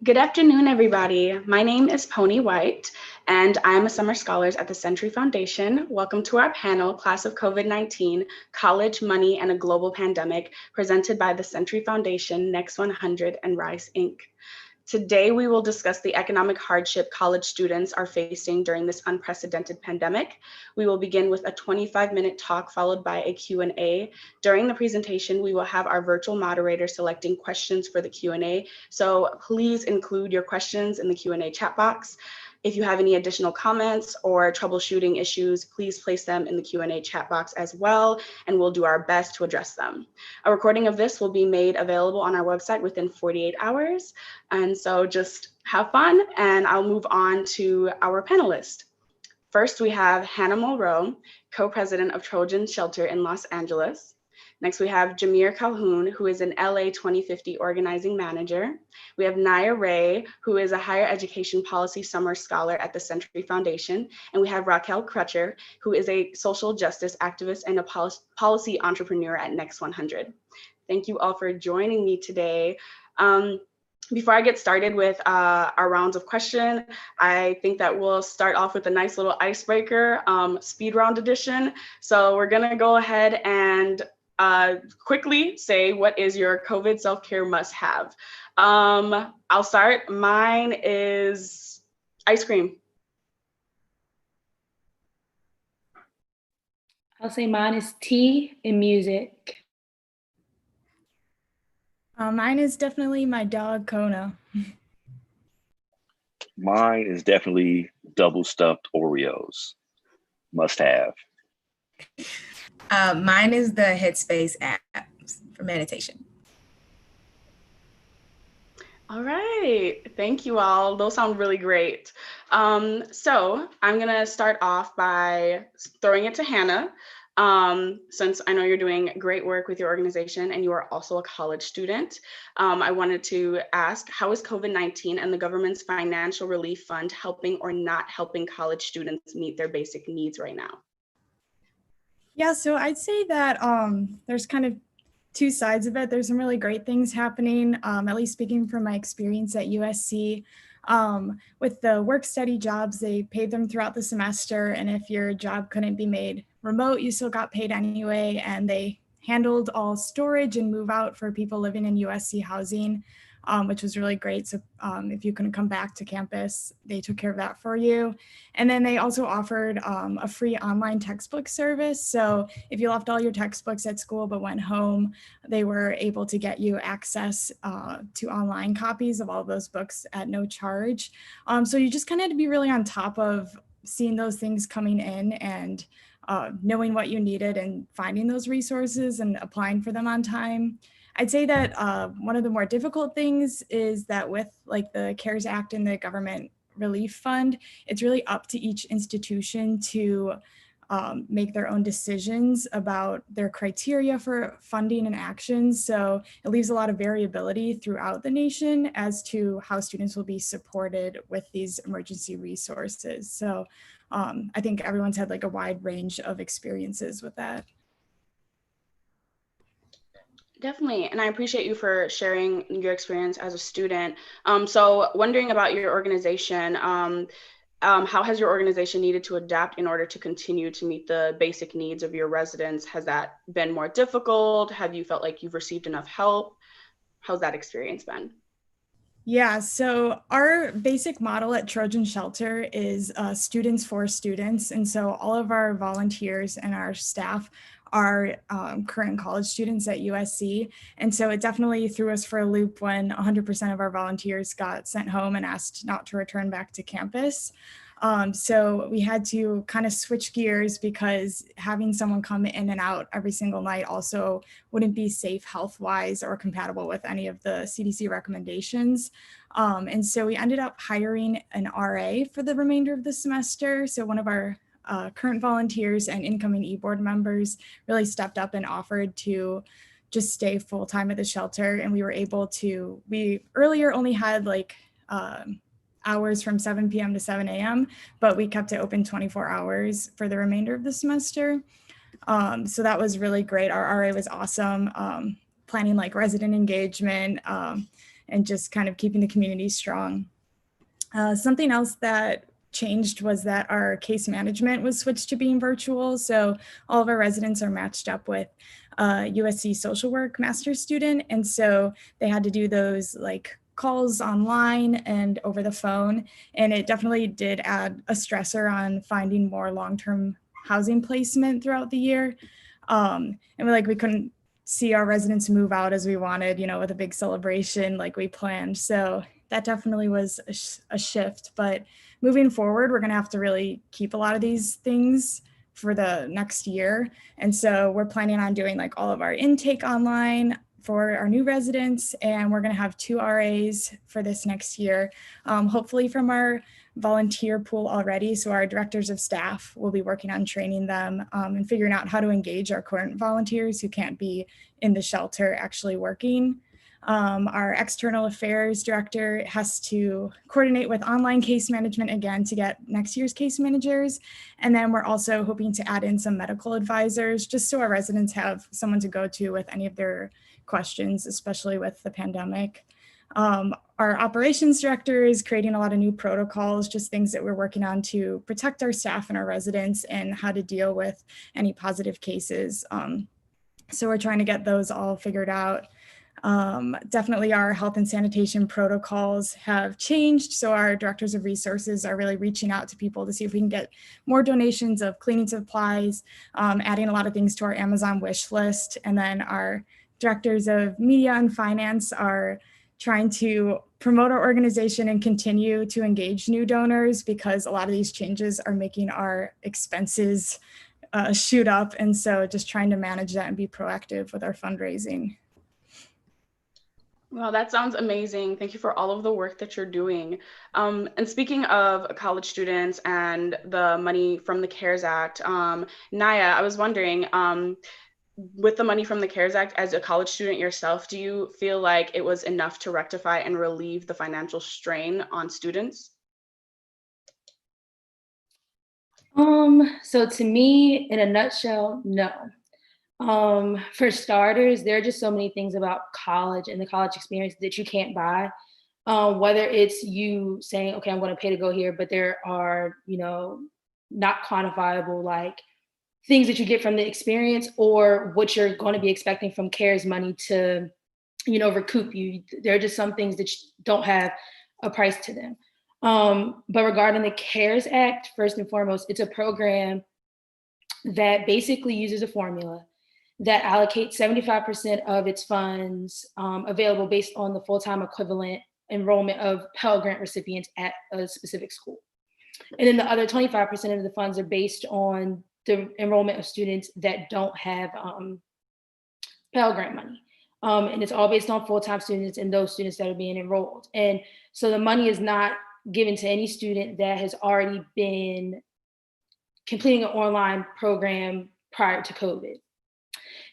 Good afternoon, everybody. My name is Pony White, and I'm a summer scholar at the Century Foundation. Welcome to our panel, Class of COVID-19, College, Money, and a Global Pandemic, presented by the Century Foundation, Next 100, and Rise, Inc. Today, we will discuss the economic hardship college students are facing during this unprecedented pandemic. We will begin with a 25-minute talk followed by a Q&A. During the presentation, we will have our virtual moderator selecting questions for the Q&A. So please include your questions in the Q&A chat box. If you have any additional comments or troubleshooting issues, please place them in the Q&A chat box as well, and we'll do our best to address them. A recording of this will be made available on our website within 48 hours. And so just have fun, and I'll move on to our panelists. First, we have Hannah Mulroe, co-president of Trojan Shelter in Los Angeles. Next, we have Jameer Calhoun, who is an LA 2050 organizing manager. We have Naya Ray, who is a higher education policy summer scholar at the Century Foundation. And we have Raquel Crutcher, who is a social justice activist and a policy entrepreneur at Next 100. Thank you all for joining me today. Before I get started with our rounds of questions, I think that we'll start off with a nice little icebreaker, speed round edition. So we're gonna go ahead and quickly say, what is your COVID self-care must-have? I'll start. Mine is ice cream. I'll say mine is tea and music. Mine is definitely my dog, Kona. Mine is definitely double stuffed Oreos. Must have. Mine is the Headspace app for meditation. All right, thank you all. Those sound really great. So I'm gonna start off by throwing it to Hannah. Since I know you're doing great work with your organization and you are also a college student, I wanted to ask, how is COVID-19 and the government's financial relief fund helping or not helping college students meet their basic needs right now? Yeah, so I'd say that there's kind of two sides of it. There's some really great things happening, at least speaking from my experience at USC. With the work study jobs, they paid them throughout the semester. And if your job couldn't be made remote, you still got paid anyway. And they handled all storage and move out for people living in USC housing, which was really great. So if you couldn't come back to campus, they took care of that for you. And then they also offered a free online textbook service. So if you left all your textbooks at school but went home, they were able to get you access to online copies of all of those books at no charge. So you just kind of had to be really on top of seeing those things coming in and knowing what you needed and finding those resources and applying for them on time. I'd say that one of the more difficult things is that with like the CARES Act and the government relief fund, it's really up to each institution to make their own decisions about their criteria for funding and actions. So it leaves a lot of variability throughout the nation as to how students will be supported with these emergency resources. So I think everyone's had like a wide range of experiences with that. Definitely, and I appreciate you for sharing your experience as a student. So wondering about your organization, how has your organization needed to adapt in order to continue to meet the basic needs of your residents? Has that been more difficult? Have you felt like you've received enough help? How's that experience been? Yeah, so our basic model at Trojan Shelter is students for students. And so all of our volunteers and our staff are current college students at USC. And so it definitely threw us for a loop when 100% of our volunteers got sent home and asked not to return back to campus. So we had to kind of switch gears because having someone come in and out every single night also wouldn't be safe health-wise or compatible with any of the CDC recommendations. And so we ended up hiring an RA for the remainder of the semester. So one of our current volunteers and incoming e-board members really stepped up and offered to just stay full-time at the shelter. And we were able to, we earlier only had like hours from 7 p.m. to 7 a.m., but we kept it open 24 hours for the remainder of the semester. So that was really great. Our RA was awesome, planning like resident engagement, and just kind of keeping the community strong. Something else that changed was that our case management was switched to being virtual. So all of our residents are matched up with a USC social work master's student. And so they had to do those like calls online and over the phone. And it definitely did add a stressor on finding more long-term housing placement throughout the year. And we couldn't see our residents move out as we wanted, with a big celebration like we planned. So that definitely was a shift. But moving forward, we're going to have to really keep a lot of these things for the next year. And so we're planning on doing like all of our intake online for our new residents, and we're going to have 2 RAs for this next year, hopefully from our volunteer pool already. So our directors of staff will be working on training them and figuring out how to engage our current volunteers who can't be in the shelter actually working. Our external affairs director has to coordinate with online case management again to get next year's case managers. And then we're also hoping to add in some medical advisors just so our residents have someone to go to with any of their questions, especially with the pandemic. Our operations director is creating a lot of new protocols, just things that we're working on to protect our staff and our residents and how to deal with any positive cases. So we're trying to get those all figured out. Definitely our health and sanitation protocols have changed. So our directors of resources are really reaching out to people to see if we can get more donations of cleaning supplies, adding a lot of things to our Amazon wish list. And then our directors of media and finance are trying to promote our organization and continue to engage new donors because a lot of these changes are making our expenses shoot up. And so just trying to manage that and be proactive with our fundraising. Well, that sounds amazing. Thank you for all of the work that you're doing. And speaking of college students and the money from the CARES Act, Naya, I was wondering, with the money from the CARES Act, as a college student yourself, do you feel like it was enough to rectify and relieve the financial strain on students? So to me, in a nutshell, no. For starters, there are just so many things about college and the college experience that you can't buy. Whether it's you saying, okay, I'm going to pay to go here, but there are, not quantifiable like things that you get from the experience or what you're going to be expecting from CARES money to, recoup you. There are just some things that don't have a price to them. But regarding the CARES Act, first and foremost, it's a program that basically uses a formula that allocates 75% of its funds available based on the full-time equivalent enrollment of Pell Grant recipients at a specific school. And then the other 25% of the funds are based on the enrollment of students that don't have Pell Grant money. And it's all based on full-time students and those students that are being enrolled. And so the money is not given to any student that has already been completing an online program prior to COVID.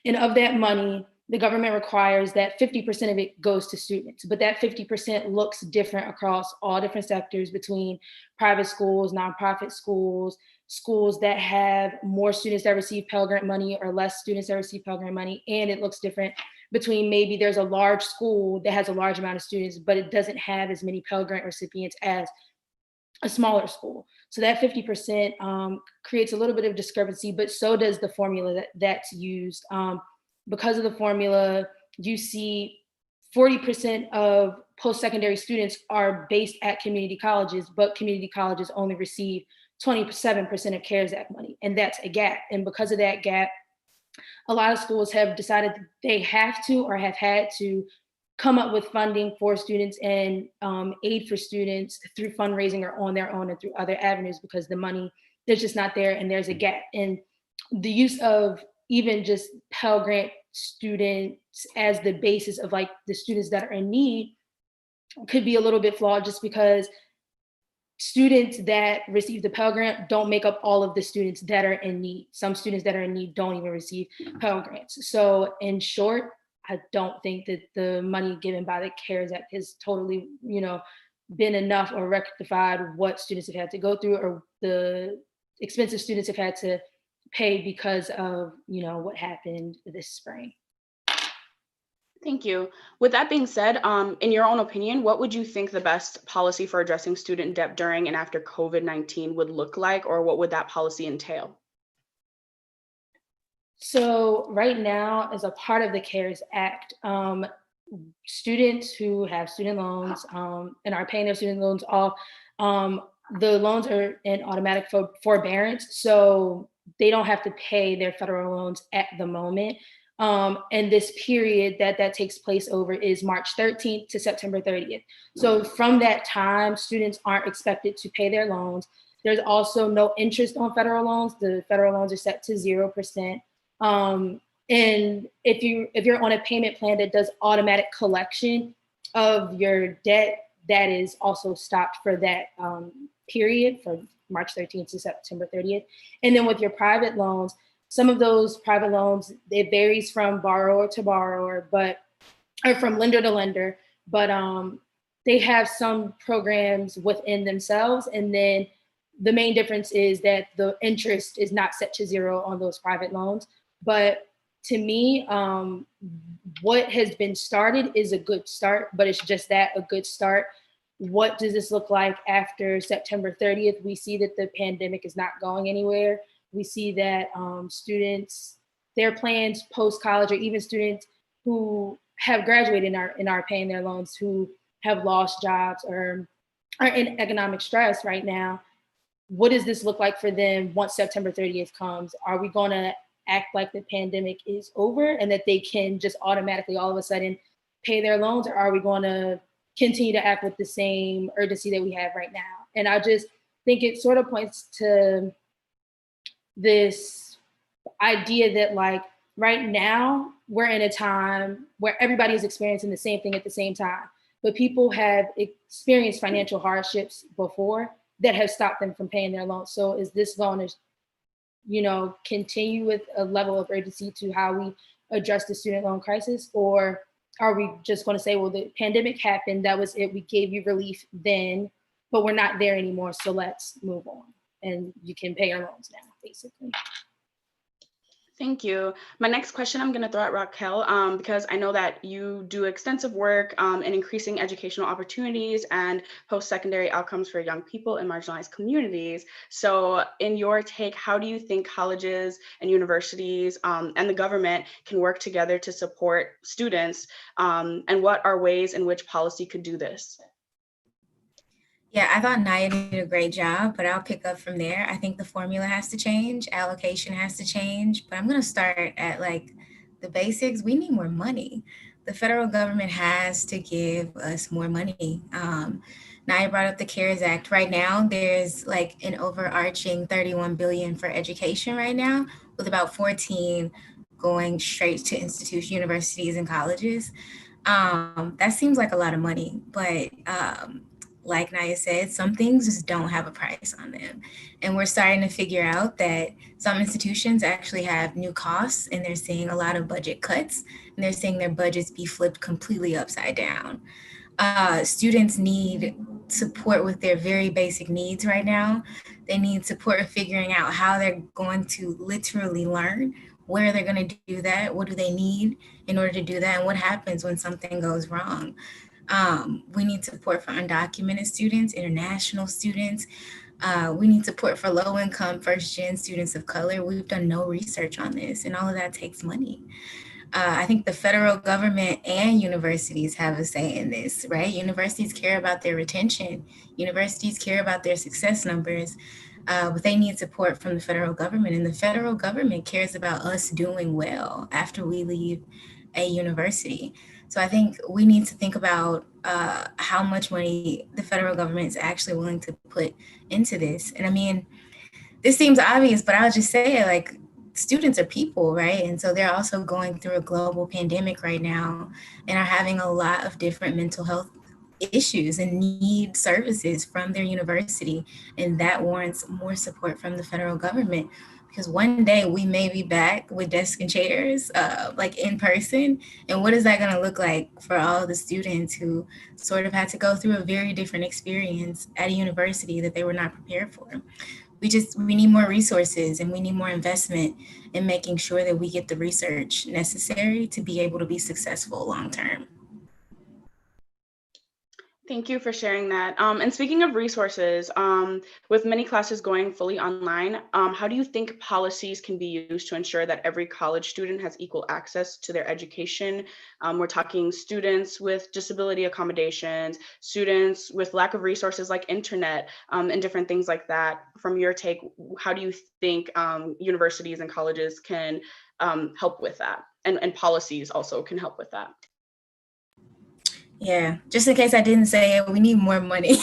And of that money, the government requires that 50% of it goes to students, but that 50% looks different across all different sectors between private schools, nonprofit schools, schools that have more students that receive Pell Grant money or less students that receive Pell Grant money. And it looks different between maybe there's a large school that has a large amount of students, but it doesn't have as many Pell Grant recipients as a smaller school. So that 50% creates a little bit of discrepancy, but so does the formula that's used. Because of the formula, you see 40% of post-secondary students are based at community colleges, but community colleges only receive 27% of CARES Act money, and that's a gap. And because of that gap, a lot of schools have decided that they have to or have had to come up with funding for students and aid for students through fundraising or on their own and through other avenues because the money, there's just not there and there's a gap. And the use of even just Pell Grant students as the basis of like the students that are in need could be a little bit flawed just because students that receive the Pell Grant don't make up all of the students that are in need. Some students that are in need don't even receive Pell Grants. So in short, I don't think that the money given by the CARES Act has totally, been enough or rectified what students have had to go through or the expenses students have had to pay because of, what happened this spring. Thank you. With that being said, in your own opinion, what would you think the best policy for addressing student debt during and after COVID-19 would look like, or what would that policy entail? So right now, as a part of the CARES Act, students who have student loans and are paying their student loans off, um, the loans are in automatic forbearance, so they don't have to pay their federal loans at the moment. And this period that takes place over is March 13th to September 30th. So from that time, students aren't expected to pay their loans. There's also no interest on federal loans. The federal loans are set to 0%. And if you're on a payment plan that does automatic collection of your debt, that is also stopped for that period from March 13th to September 30th. And then with your private loans, some of those private loans, it varies from borrower to borrower, or from lender to lender, but they have some programs within themselves. And then the main difference is that the interest is not set to 0 on those private loans. But to me, what has been started is a good start, but it's just that, a good start. What does this look like after September 30th? We see that the pandemic is not going anywhere. We see that students, their plans post-college, or even students who have graduated and are paying their loans, who have lost jobs or are in economic stress right now, what does this look like for them once September 30th comes? Are we going to act like the pandemic is over and that they can just automatically all of a sudden pay their loans, or are we going to continue to act with the same urgency that we have right now? And I just think it sort of points to this idea that, like, right now we're in a time where everybody is experiencing the same thing at the same time, but people have experienced financial hardships before that have stopped them from paying their loans. So is this going to, continue with a level of urgency to how we address the student loan crisis? Or are we just going to say, well, the pandemic happened, that was it, we gave you relief then, but we're not there anymore, so let's move on and you can pay your loans now, basically. Thank you. My next question I'm going to throw at Raquel, because I know that you do extensive work in increasing educational opportunities and post-secondary outcomes for young people in marginalized communities. So in your take, how do you think colleges and universities and the government can work together to support students? And what are ways in which policy could do this? Yeah, I thought Naya did a great job, but I'll pick up from there. I think the formula has to change, allocation has to change, but I'm going to start at like the basics. We need more money. The federal government has to give us more money. Naya brought up the CARES Act. Right now, there's like an overarching 31 billion for education right now, with about 14 going straight to institutions, universities, and colleges. That seems like a lot of money, but like Naya said, some things just don't have a price on them. And we're starting to figure out that some institutions actually have new costs, and they're seeing a lot of budget cuts, and they're seeing their budgets be flipped completely upside down. Students need support with their very basic needs right now. They need support figuring out how they're going to literally learn, where they're going to do that, what do they need in order to do that, and what happens when something goes wrong. We need support for undocumented students, international students. We need support for low-income, first-gen students of color. We've done no research on this, and all of that takes money. I think the federal government and universities have a say in this, right? Universities care about their retention. Universities care about their success numbers, but they need support from the federal government. And the federal government cares about us doing well after we leave a university. So I think we need to think about how much money the federal government is actually willing to put into this. And I mean, this seems obvious, but I'll just say it, like, students are people, right? And so they're also going through a global pandemic right now and are having a lot of different mental health issues and need services from their university. And that warrants more support from the federal government, because one day we may be back with desks and chairs, like in person. And what is that going to look like for all the students who sort of had to go through a very different experience at a university that they were not prepared for? we need more resources, and we need more investment in making sure that we get the research necessary to be able to be successful long term. Thank you for sharing that. And speaking of resources, with many classes going fully online, how do you think policies can be used to ensure that every college student has equal access to their education? We're talking students with disability accommodations, students with lack of resources like internet, and different things like that. From your take, how do you think universities and colleges can help with that? And policies also can help with that. Yeah, just in case I didn't say it, we need more money.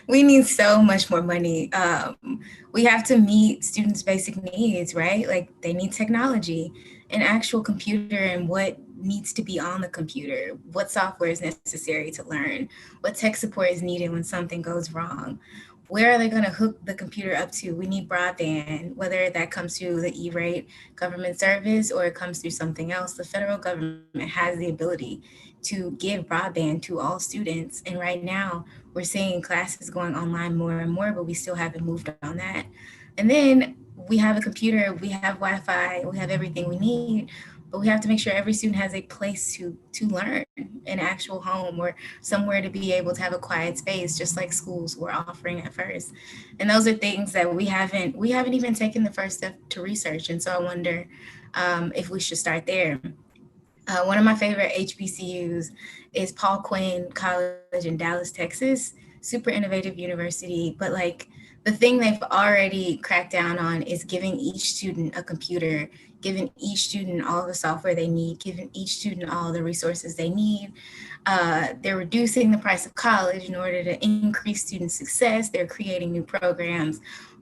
We need so much more money. We have to meet students' basic needs, right? Like they need technology, an actual computer, and what needs to be on the computer, what software is necessary to learn, what tech support is needed when something goes wrong. Where are they going to hook the computer up to? We need broadband, whether that comes through the E-rate government service or it comes through something else. The federal government has the ability to give broadband to all students. And right now we're seeing classes going online more and more, but we still haven't moved on that. And then we have a computer, we have Wi-Fi, we have everything we need, but we have to make sure every student has a place to learn, an actual home or somewhere to be able to have a quiet space, just like schools were offering at first. And those are things that we haven't even taken the first step to research. And so I wonder if we should start there. One of my favorite HBCUs is Paul Quinn College in Dallas, Texas. Super innovative university, but like the thing they've already cracked down on is giving each student a computer, giving each student all the software they need, giving each student all the resources they need. They're reducing the price of college in order to increase student success. They're creating new programs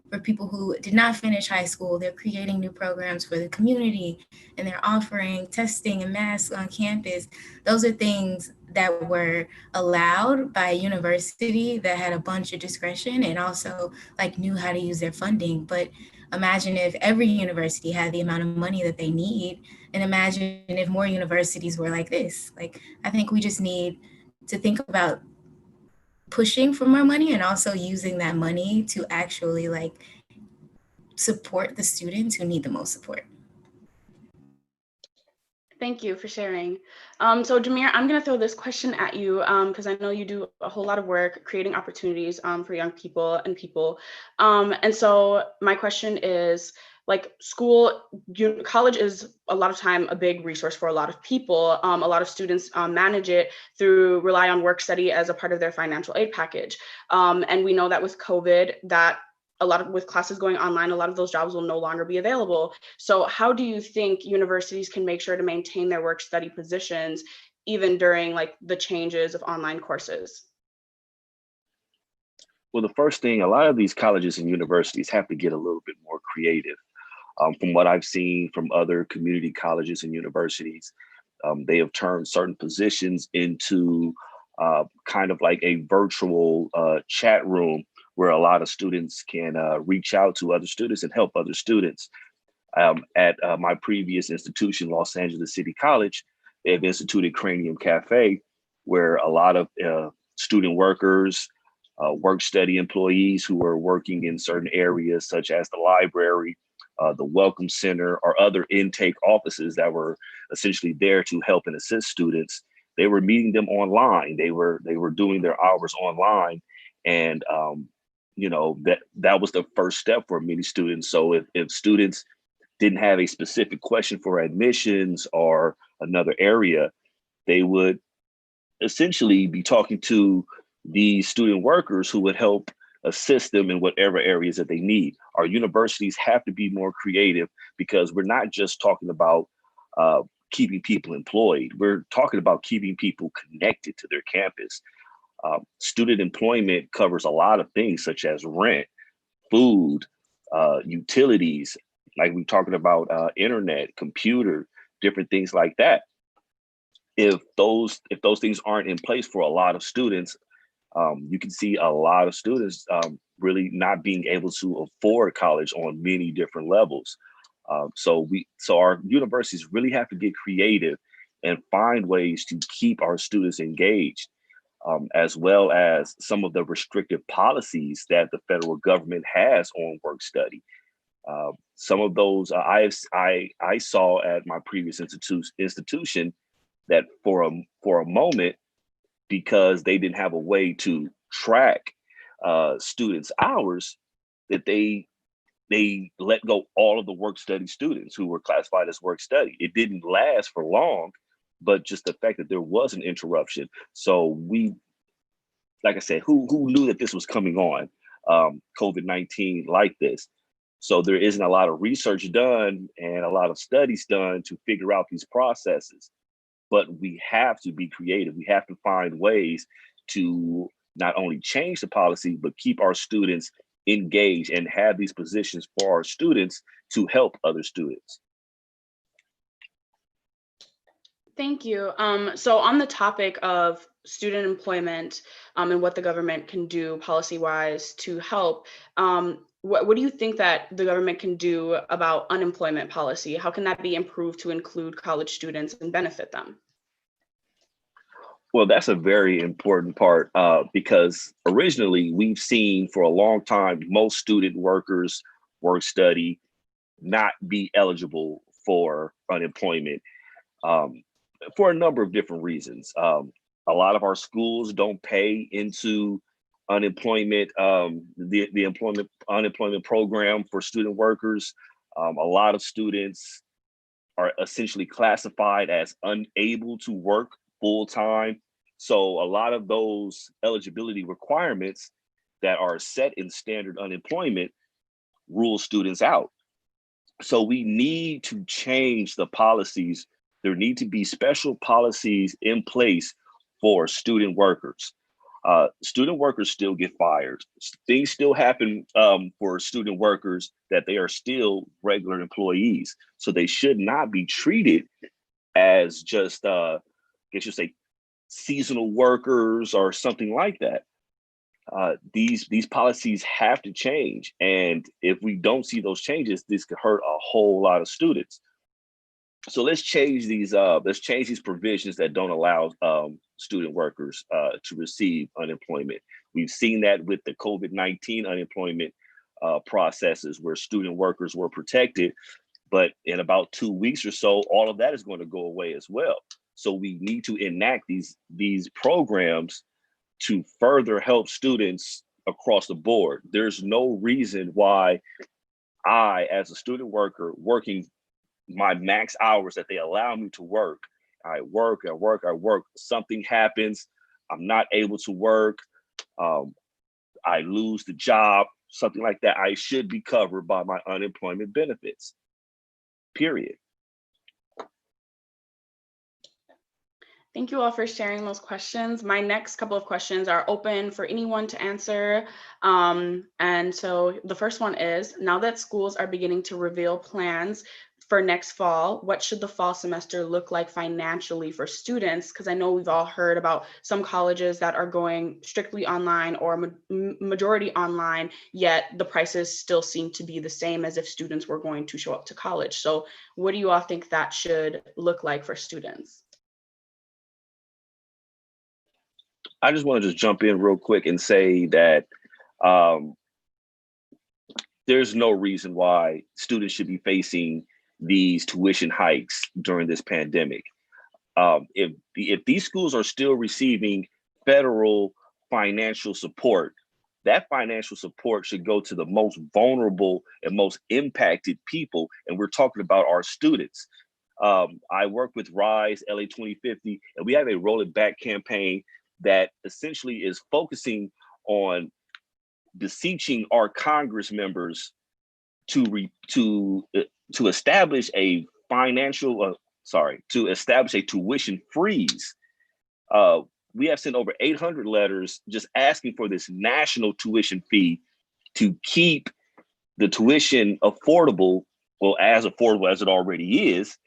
for people who did not finish high school. They're creating new programs for the community, and they're offering testing and masks on campus. Those are things that were allowed by a university that had a bunch of discretion and also like knew how to use their funding. But imagine if every university had the amount of money that they need, and imagine if more universities were like this. Like, I think we just need to think about pushing for more money and also using that money to actually like support the students who need the most support. Thank you for sharing. So Jameer, I'm going to throw this question at you because I know you do a whole lot of work creating opportunities for young people and people. And so my question is, like college is a lot of time a big resource for a lot of people. A lot of students manage it rely on work study as a part of their financial aid package. And we know that with COVID, that with classes going online, a lot of those jobs will no longer be available. So how do you think universities can make sure to maintain their work study positions even during like the changes of online courses? Well, the first thing, a lot of these colleges and universities have to get a little bit more creative. From what I've seen from other community colleges and universities, they have turned certain positions into kind of like a virtual chat room where a lot of students can reach out to other students and help other students. At my previous institution, Los Angeles City College, they have instituted Cranium Cafe, where a lot of student workers, work study employees who are working in certain areas, such as the library, the Welcome Center, or other intake offices that were essentially there to help and assist students. They were meeting them online. They were doing their hours online, and that was the first step for many students. So if students didn't have a specific question for admissions or another area, they would essentially be talking to the student workers who would help assist them in whatever areas that they need. Our universities have to be more creative because we're not just talking about keeping people employed. We're talking about keeping people connected to their campus. Student employment covers a lot of things such as rent, food, utilities, like we're talking about internet, computer, different things like that. If those things aren't in place for a lot of students, you can see a lot of students really not being able to afford college on many different levels. So our universities really have to get creative and find ways to keep our students engaged. as well as some of the restrictive policies that the federal government has on work study. Some of those I saw at my previous institution that for a moment, because they didn't have a way to track students' hours, that they let go all of the work study students who were classified as work study. It didn't last for long, but just the fact that there was an interruption. So we, like I said, who knew that this was coming on, COVID-19 like this? So there isn't a lot of research done and a lot of studies done to figure out these processes. But we have to be creative. We have to find ways to not only change the policy, but keep our students engaged and have these positions for our students to help other students. Thank you. So on the topic of student employment and what the government can do policy-wise to help, what do you think that the government can do about unemployment policy? How can that be improved to include college students and benefit them? Well, that's a very important part because originally we've seen for a long time most student workers work study not be eligible for unemployment for a number of different reasons. A lot of our schools don't pay into unemployment, the unemployment program for student workers. A lot of students are essentially classified as unable to work full time. So a lot of those eligibility requirements that are set in standard unemployment rule students out. So we need to change the policies. There need to be special policies in place for student workers. Student workers still get fired. Things still happen for student workers that they are still regular employees. So they should not be treated as just, I guess you say, seasonal workers or something like that. These policies have to change. And if we don't see those changes, this could hurt a whole lot of students. So let's change these provisions that don't allow student workers to receive unemployment. We've seen that with the COVID-19 unemployment processes where student workers were protected, but in about 2 weeks or so, all of that is going to go away as well. So we need to enact these programs to further help students across the board. There's no reason why I, as a student worker, working my max hours that they allow me to work, I work, something happens, I'm not able to work, I lose the job, something like that, I should be covered by my unemployment benefits, period. Thank you all for sharing those questions. My next couple of questions are open for anyone to answer. And so the first one is, now that schools are beginning to reveal plans for next fall, what should the fall semester look like financially for students? Because I know we've all heard about some colleges that are going strictly online or majority online, yet the prices still seem to be the same as if students were going to show up to college. So what do you all think that should look like for students? I just want to jump in real quick and say that there's no reason why students should be facing these tuition hikes during this pandemic. If these schools are still receiving federal financial support, that financial support should go to the most vulnerable and most impacted people. And we're talking about our students. I work with RISE LA 2050, and we have a Roll It Back campaign that essentially is focusing on beseeching our Congress members to establish a tuition freeze. We have sent over 800 letters just asking for this national tuition fee to keep the tuition affordable, well, as affordable as it already is,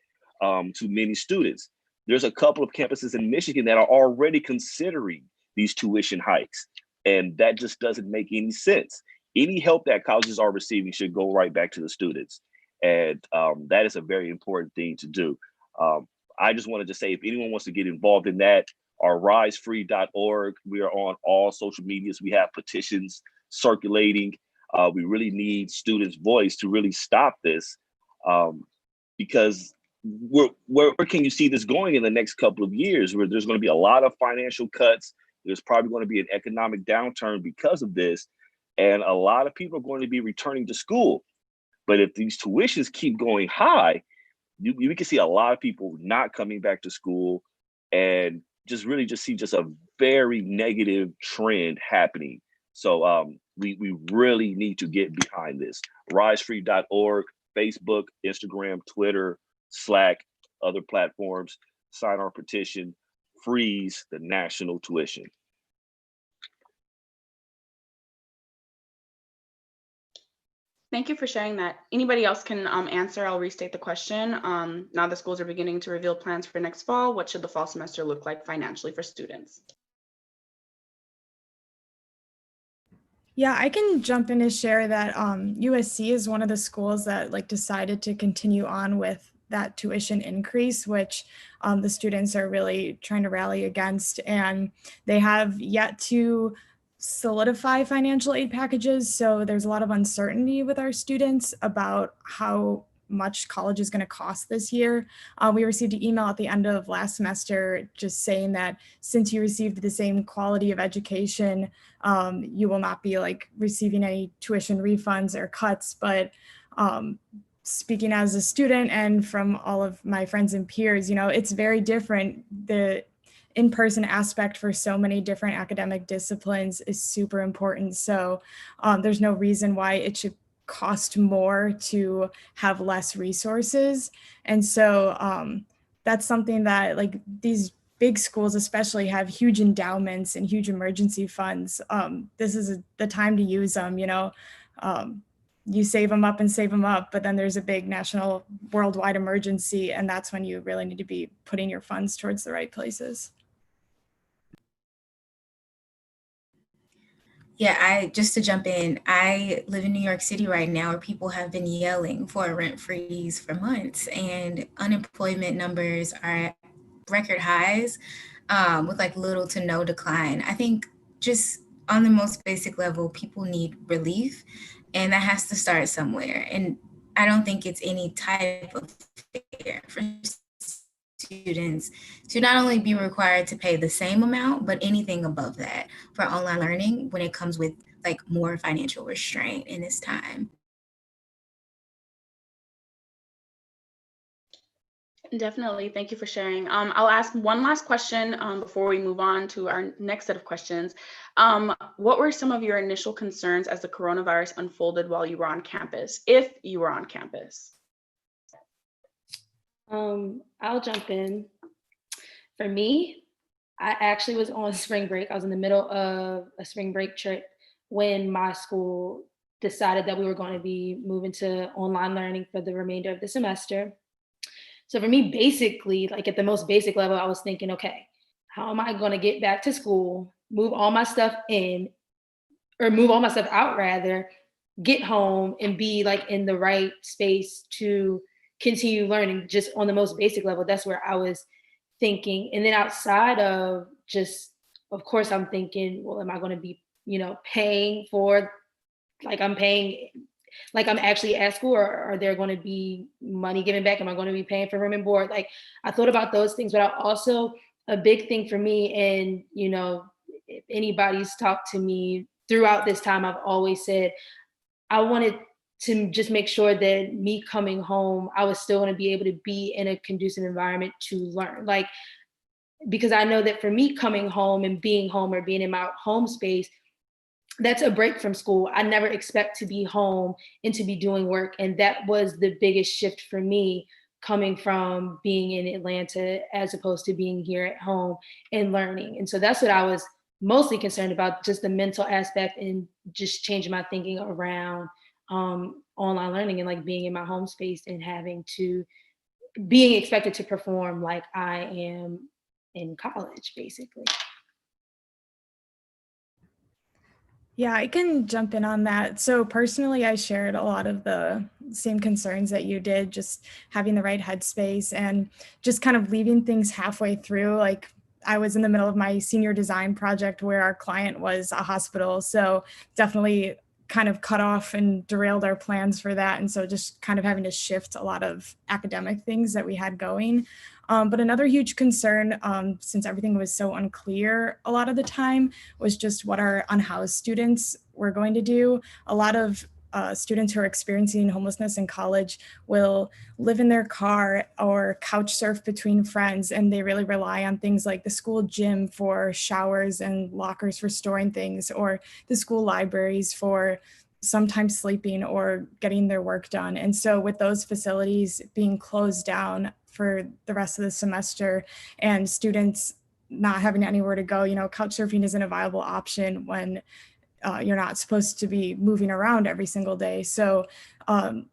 to many students. There's a couple of campuses in Michigan that are already considering these tuition hikes, and that just doesn't make any sense. Any help that colleges are receiving should go right back to the students, and that is a very important thing to do. I just wanted to say, if anyone wants to get involved in that, our risefree.org. We are on all social medias. We have petitions circulating. We really need students' voice to really stop this, because where can you see this going in the next couple of years, where there's going to be a lot of financial cuts. There's probably going to be an economic downturn because of this. And a lot of people are going to be returning to school. But if these tuitions keep going high, we can see a lot of people not coming back to school, and just really just see just a very negative trend happening. So we really need to get behind this. Risefree.org, Facebook, Instagram, Twitter, Slack, other platforms. Sign our petition, freeze the national tuition. Thank you for sharing that. Anybody else can answer? I'll restate the question. Now the schools are beginning to reveal plans for next fall. What should the fall semester look like financially for students? Yeah, I can jump in to share that USC is one of the schools that decided to continue on with that tuition increase, which the students are really trying to rally against. And they have yet to solidify financial aid packages. So there's a lot of uncertainty with our students about how much college is going to cost this year. We received an email at the end of last semester just saying that since you received the same quality of education, you will not be receiving any tuition refunds or cuts. But speaking as a student and from all of my friends and peers, it's very different. The in-person aspect for so many different academic disciplines is super important. So there's no reason why it should cost more to have less resources. And so that's something that these big schools especially have huge endowments and huge emergency funds. This is the time to use them, you save them up and save them up, but then there's a big national worldwide emergency, and that's when you really need to be putting your funds towards the right places. Yeah, just to jump in, I live in New York City right now where people have been yelling for a rent freeze for months, and unemployment numbers are at record highs with little to no decline. I think just on the most basic level, people need relief, and that has to start somewhere. And I don't think it's any type of fair for students to not only be required to pay the same amount, but anything above that for online learning when it comes with more financial restraint in this time. Definitely. Thank you for sharing. I'll ask one last question before we move on to our next set of questions. What were some of your initial concerns as the coronavirus unfolded while you were on campus, if you were on campus? I'll jump in. For me, I actually was on spring break. I was in the middle of a spring break trip when my school decided that we were going to be moving to online learning for the remainder of the semester. So for me, basically, at the most basic level, I was thinking, okay, how am I going to get back to school, move all my stuff in, or move all my stuff out rather, get home and be in the right space to continue learning just on the most basic level. That's where I was thinking. And then outside of just, of course, I'm thinking, well, am I going to be, paying for, I'm paying, I'm actually at school, or are there going to be money given back? Am I going to be paying for room and board? I thought about those things, but also a big thing for me, and, if anybody's talked to me throughout this time, I've always said, I wanted to just make sure that me coming home, I was still going to be able to be in a conducive environment to learn. Because I know that for me coming home and being home or being in my home space, that's a break from school. I never expect to be home and to be doing work. And that was the biggest shift for me coming from being in Atlanta as opposed to being here at home and learning. And so that's what I was mostly concerned about, just the mental aspect and just changing my thinking around online learning and being in my home space and being expected to perform like I am in college, basically. Yeah, I can jump in on that. So personally, I shared a lot of the same concerns that you did, just having the right headspace and just kind of leaving things halfway through. I was in the middle of my senior design project where our client was a hospital. So definitely kind of cut off and derailed our plans for that. And so just kind of having to shift a lot of academic things that we had going. But another huge concern, since everything was so unclear a lot of the time, was just what our unhoused students were going to do. A lot of students who are experiencing homelessness in college will live in their car or couch surf between friends, and they really rely on things like the school gym for showers and lockers for storing things, or the school libraries for sometimes sleeping or getting their work done. And so with those facilities being closed down for the rest of the semester and students not having anywhere to go, couch surfing isn't a viable option when you're not supposed to be moving around every single day. So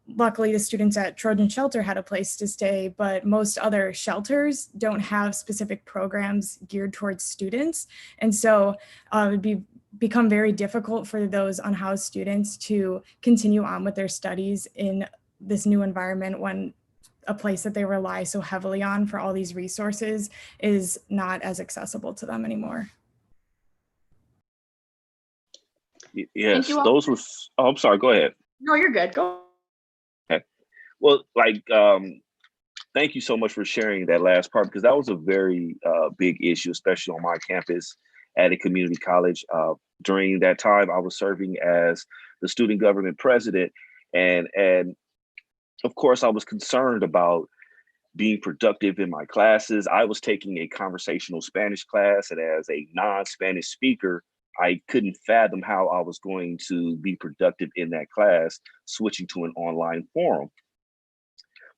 luckily the students at Trojan Shelter had a place to stay, but most other shelters don't have specific programs geared towards students. And so it would become very difficult for those unhoused students to continue on with their studies in this new environment when a place that they rely so heavily on for all these resources is not as accessible to them anymore. Yes, those was, oh, I'm sorry, go ahead. No, you're good. Go. Okay. Well, thank you so much for sharing that last part, because that was a very big issue, especially on my campus at a community college. During that time, I was serving as the student government president, and of course, I was concerned about being productive in my classes. I was taking a conversational Spanish class, and as a non-Spanish speaker, I couldn't fathom how I was going to be productive in that class, switching to an online forum.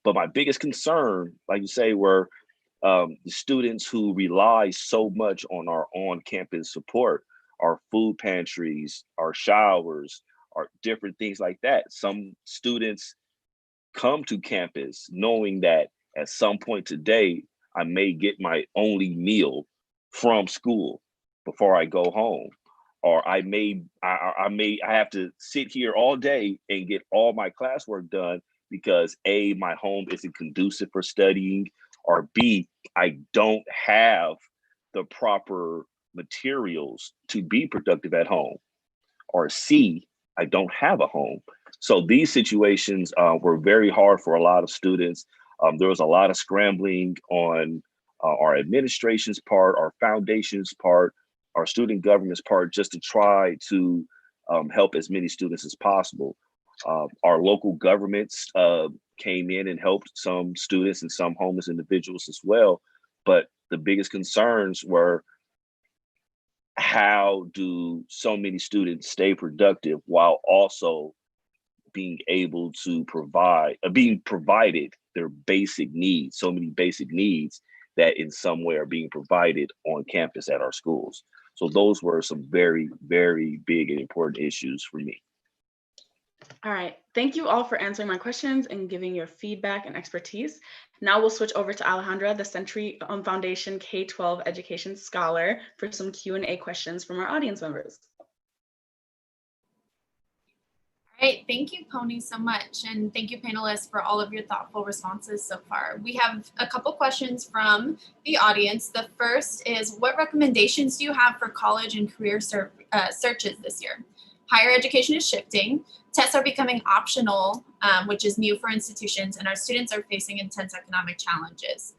But my biggest concern, like you say, were the students who rely so much on our on-campus support, our food pantries, our showers, our different things like that. Some students come to campus knowing that at some point today, I may get my only meal from school before I go home. Or I have to sit here all day and get all my classwork done because A, my home isn't conducive for studying, or B, I don't have the proper materials to be productive at home, or C, I don't have a home. So these situations were very hard for a lot of students. There was a lot of scrambling on our administration's part, our foundation's part, our student government's part, just to try to help as many students as possible. Our local governments came in and helped some students and some homeless individuals as well. But the biggest concerns were, how do so many students stay productive while also being able to being provided their basic needs, so many basic needs that in some way are being provided on campus at our schools. So those were some very, very big and important issues for me. All right. Thank you all for answering my questions and giving your feedback and expertise. Now we'll switch over to Alejandra, the Century Foundation K-12 Education Scholar, for some Q&A questions from our audience members. All right, thank you, Pony, so much. And thank you, panelists, for all of your thoughtful responses so far. We have a couple questions from the audience. The first is, what recommendations do you have for college and career searches this year? Higher education is shifting. Tests are becoming optional, which is new for institutions, and our students are facing intense economic challenges.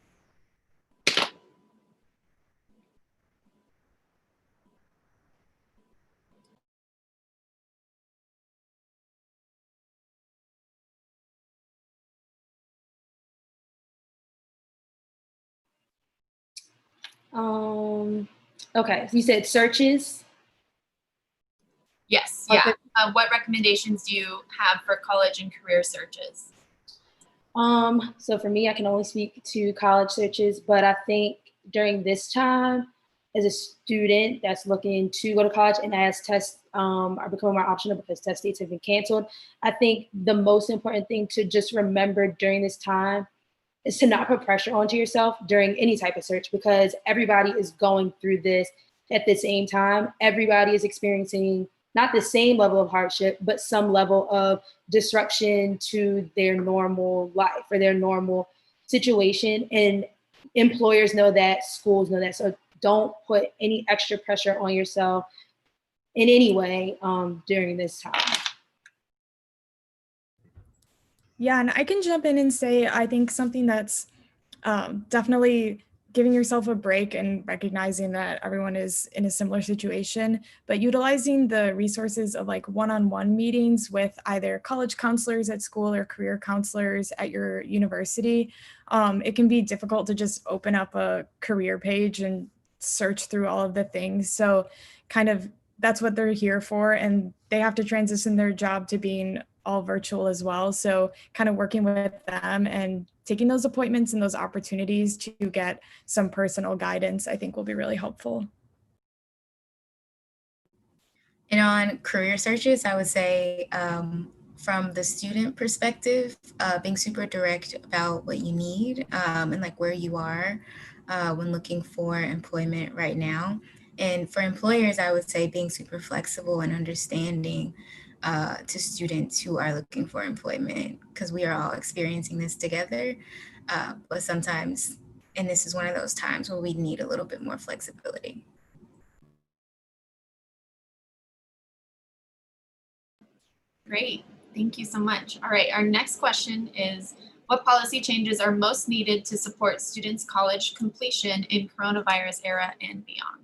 Okay, so you said searches? Yes, yeah. What recommendations do you have for college and career searches? So for me, I can only speak to college searches, but I think during this time, as a student that's looking to go to college and as tests are becoming more optional because test dates have been canceled, I think the most important thing to just remember during this time is to not put pressure onto yourself during any type of search, because everybody is going through this at the same time. Everybody is experiencing not the same level of hardship, but some level of disruption to their normal life or their normal situation. And employers know that, schools know that. So don't put any extra pressure on yourself in any way during this time. Yeah, and I can jump in and say, I think something that's definitely giving yourself a break and recognizing that everyone is in a similar situation, but utilizing the resources of like one-on-one meetings with either college counselors at school or career counselors at your university. It can be difficult to just open up a career page and search through all of the things. So kind of that's what they're here for, and they have to transition their job to being all virtual as well. So kind of working with them and taking those appointments and those opportunities to get some personal guidance, I think will be really helpful. And on career searches, I would say from the student perspective, being super direct about what you need and like where you are when looking for employment right now. And for employers, I would say being super flexible and understanding to students who are looking for employment, because we are all experiencing this together. But sometimes, and this is one of those times where we need a little bit more flexibility. Great, thank you so much. All right, our next question is, what policy changes are most needed to support students' college completion in coronavirus era and beyond?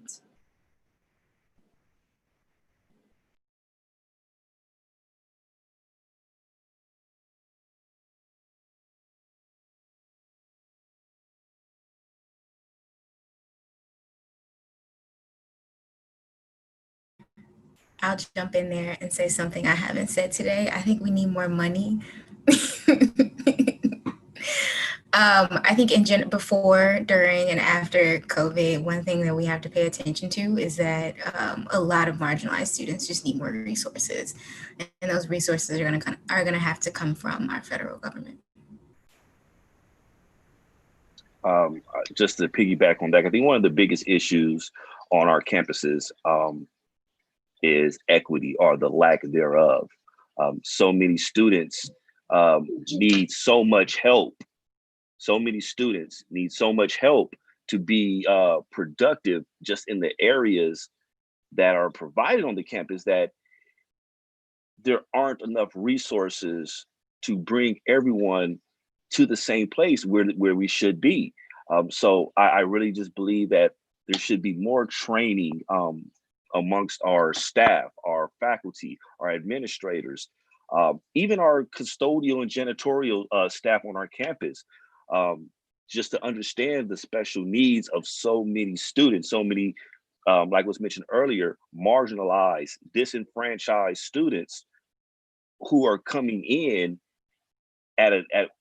I'll jump in there and say something I haven't said today. I think we need more money. I think before, during, and after COVID, one thing that we have to pay attention to is that a lot of marginalized students just need more resources, and those resources are gonna have to come from our federal government. Just to piggyback on that, I think one of the biggest issues on our campuses is equity or the lack thereof. So many students need so much help. So many students need so much help to be productive just in the areas that are provided on the campus that there aren't enough resources to bring everyone to the same place where we should be. So I really just believe that there should be more training amongst our staff, our faculty, our administrators, even our custodial and janitorial staff on our campus, just to understand the special needs of so many students, so many, like was mentioned earlier, marginalized, disenfranchised students who are coming in at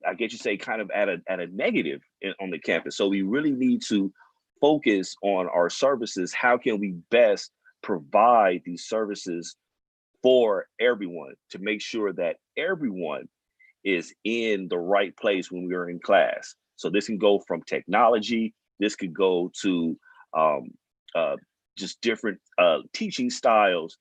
I guess you say kind of at a negative on the campus. So we really need to focus on our services. How can we best provide these services for everyone to make sure that everyone is in the right place when we are in class? So this can go from technology, this could go to just different teaching styles,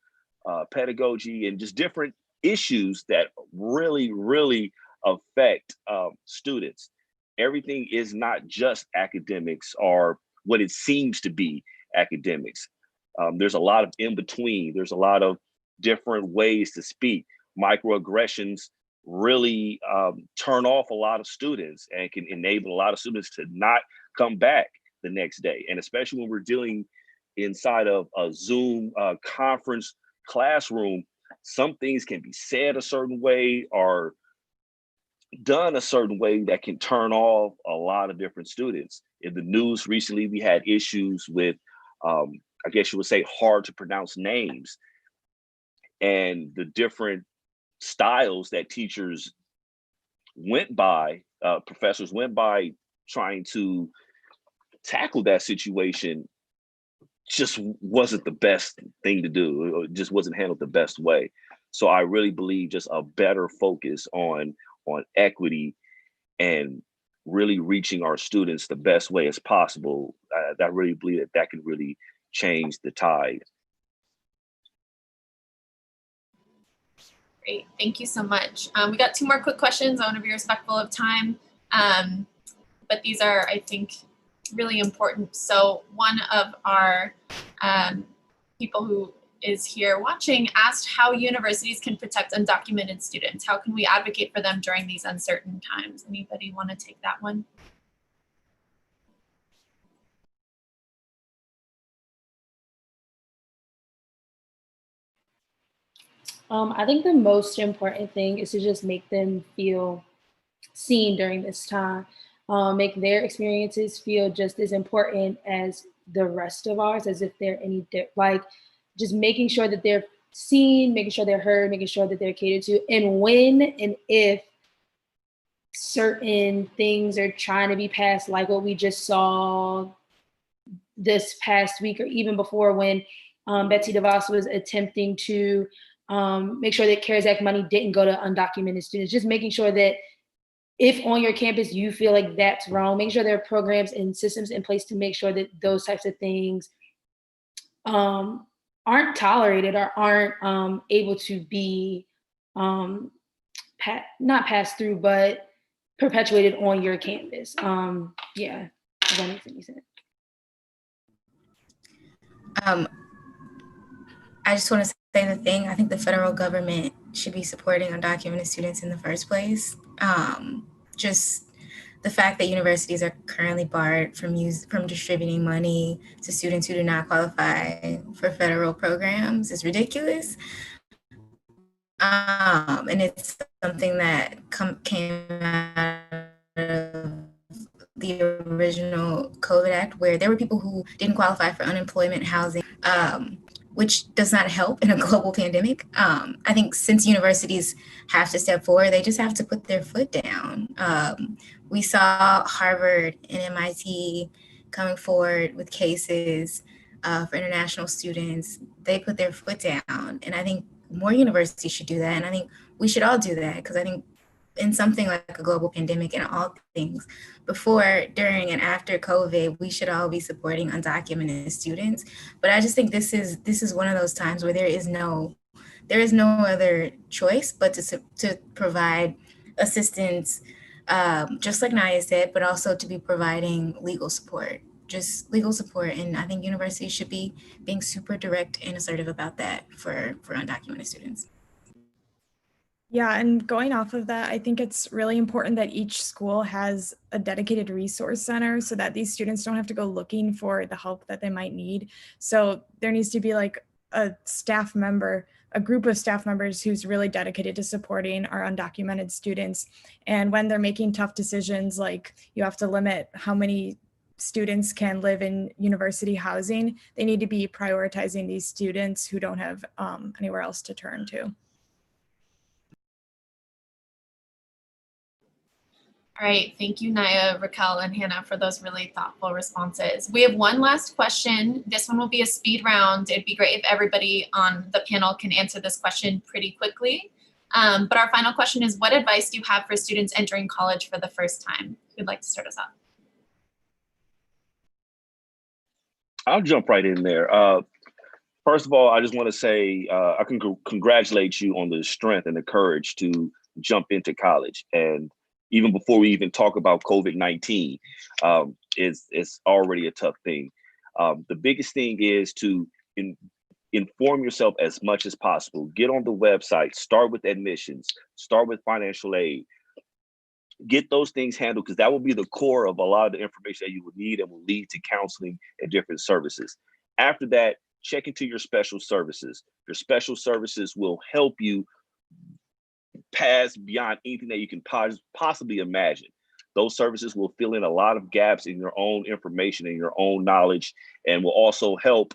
pedagogy, and just different issues that really affect students. Everything is not just academics or what it seems to be academics. There's a lot of in between. There's a lot of different ways to speak. Microaggressions really turn off a lot of students and can enable a lot of students to not come back the next day. And especially when we're dealing inside of a Zoom conference classroom, some things can be said a certain way or done a certain way that can turn off a lot of different students. In the news recently, we had issues with, I guess you would say, hard to pronounce names and the different styles that teachers went by, professors went by trying to tackle that situation just wasn't the best thing to do. It just wasn't handled the best way. So I really believe just a better focus on equity and really reaching our students the best way as possible. I really believe that can really change the tide. Great, thank you so much. We got 2 more quick questions. I want to be respectful of time, but these are, I think, really important. So one of our people who is here watching asked how universities can protect undocumented students. How can we advocate for them during these uncertain times? Anybody want to take that one? I think the most important thing is to just make them feel seen during this time, make their experiences feel just as important as the rest of ours, as if they're like just making sure that they're seen, making sure they're heard, making sure that they're catered to. And when and if certain things are trying to be passed, like what we just saw this past week, or even before when Betsy DeVos was attempting to make sure that CARES Act money didn't go to undocumented students, just making sure that if on your campus you feel like that's wrong, make sure there are programs and systems in place to make sure that those types of things aren't tolerated or aren't able to be not passed through, but perpetuated on your campus. Yeah, if that makes any sense. I just want to say the thing. I think the federal government should be supporting undocumented students in the first place. Just the fact that universities are currently barred from distributing money to students who do not qualify for federal programs is ridiculous. And it's something that came out of the original COVID Act, where there were people who didn't qualify for unemployment, housing, which does not help in a global pandemic. I think since universities have to step forward, they just have to put their foot down. We saw Harvard and MIT coming forward with cases for international students. They put their foot down. And I think more universities should do that. And I think we should all do that, because I think in something like a global pandemic and all things, before, during, and after COVID, we should all be supporting undocumented students. But I just think this is one of those times where there is no other choice but to provide assistance, just like Naya said, but also to be providing legal support, just legal support. And I think universities should be being super direct and assertive about that for undocumented students. Yeah, and going off of that, I think it's really important that each school has a dedicated resource center so that these students don't have to go looking for the help that they might need. So there needs to be like a group of staff members who's really dedicated to supporting our undocumented students. And when they're making tough decisions, like you have to limit how many students can live in university housing, they need to be prioritizing these students who don't have anywhere else to turn to. All right, thank you, Naya, Raquel, and Hannah for those really thoughtful responses. We have one last question. This one will be a speed round. It'd be great if everybody on the panel can answer this question pretty quickly. But our final question is, what advice do you have for students entering college for the first time? Who'd like to start us off? I'll jump right in there. First of all, I just want to say I can congratulate you on the strength and the courage to jump into college. And even before we even talk about COVID-19, it's already a tough thing. The biggest thing is to inform yourself as much as possible. Get on the website, start with admissions, start with financial aid. Get those things handled, because that will be the core of a lot of the information that you will need and will lead to counseling and different services. After that, check into your special services. Your special services will help you pass beyond anything that you can possibly imagine. Those services will fill in a lot of gaps in your own information and your own knowledge, and will also help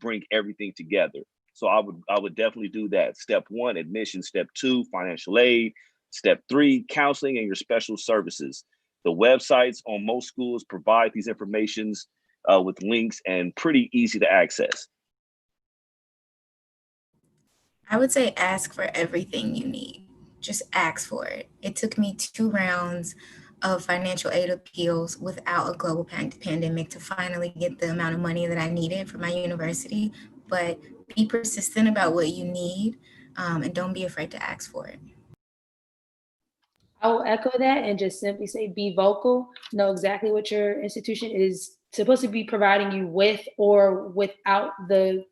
bring everything together. So I would definitely do that. Step 1, admission. Step 2, financial aid. Step 3, counseling and your special services. The websites on most schools provide these informations with links and pretty easy to access. I would say ask for everything you need. Just ask for it. It took me 2 rounds of financial aid appeals without a global pandemic to finally get the amount of money that I needed for my university. But be persistent about what you need, and don't be afraid to ask for it. I will echo that and just simply say be vocal. Know exactly what your institution is supposed to be providing you with or without the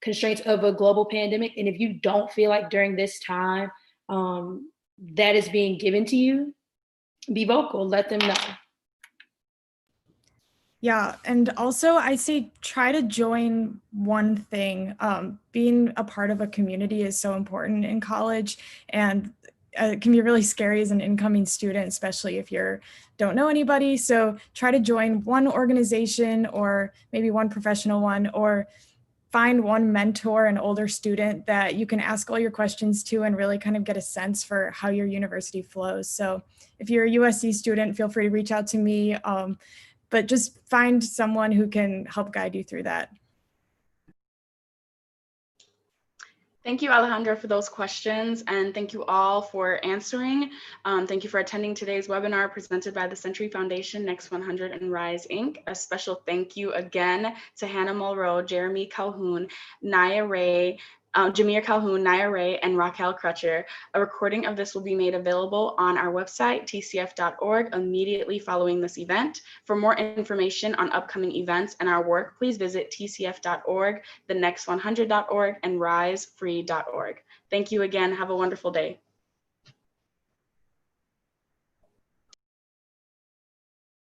constraints of a global pandemic. And if you don't feel like during this time that is being given to you, be vocal, let them know. Yeah, and also I say try to join one thing. Being a part of a community is so important in college, and it can be really scary as an incoming student, especially if you don't know anybody. So try to join one organization or maybe one professional one, or find one mentor, an older student that you can ask all your questions to and really kind of get a sense for how your university flows. So if you're a USC student, feel free to reach out to me. But just find someone who can help guide you through that. Thank you, Alejandra, for those questions, and thank you all for answering. Thank you for attending today's webinar presented by the Century Foundation, Next 100 and Rise, Inc. A special thank you again to Hannah Mulroe, Jeremy Calhoun, Naya Ray, Jameer Calhoun, Naya Ray, and Raquel Crutcher. A recording of this will be made available on our website, tcf.org, immediately following this event. For more information on upcoming events and our work, please visit tcf.org, thenext100.org, and risefree.org. Thank you again. Have a wonderful day.